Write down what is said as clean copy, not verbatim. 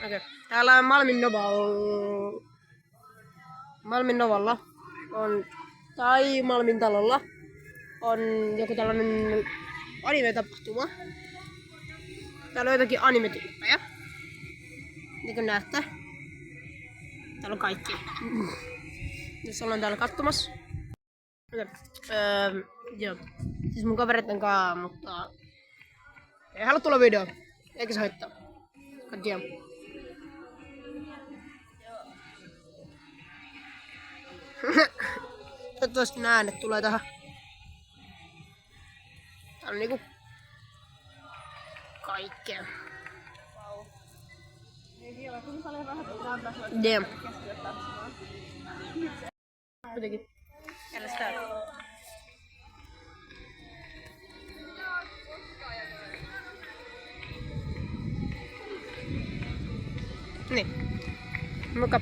Okei. Täällä Malmin Novalla on, tai Malmin talolla on joku tällainen anime-tapahtuma. Täällä on jotakin anime-tyyppejä. Niin kuin näette. Täällä on kaikki. Jos ollaan täällä katsomassa. Okay. Joo. Siis mun kavereitten kanssa, mutta ei halua tulla video. Eikä se haittaa. Katsotaan. Toivottavasti nää äänet tulee tähän. Täällä on niinku kaikkea. Damn. Kuitenkin. Järjestää. Niin. Moikka.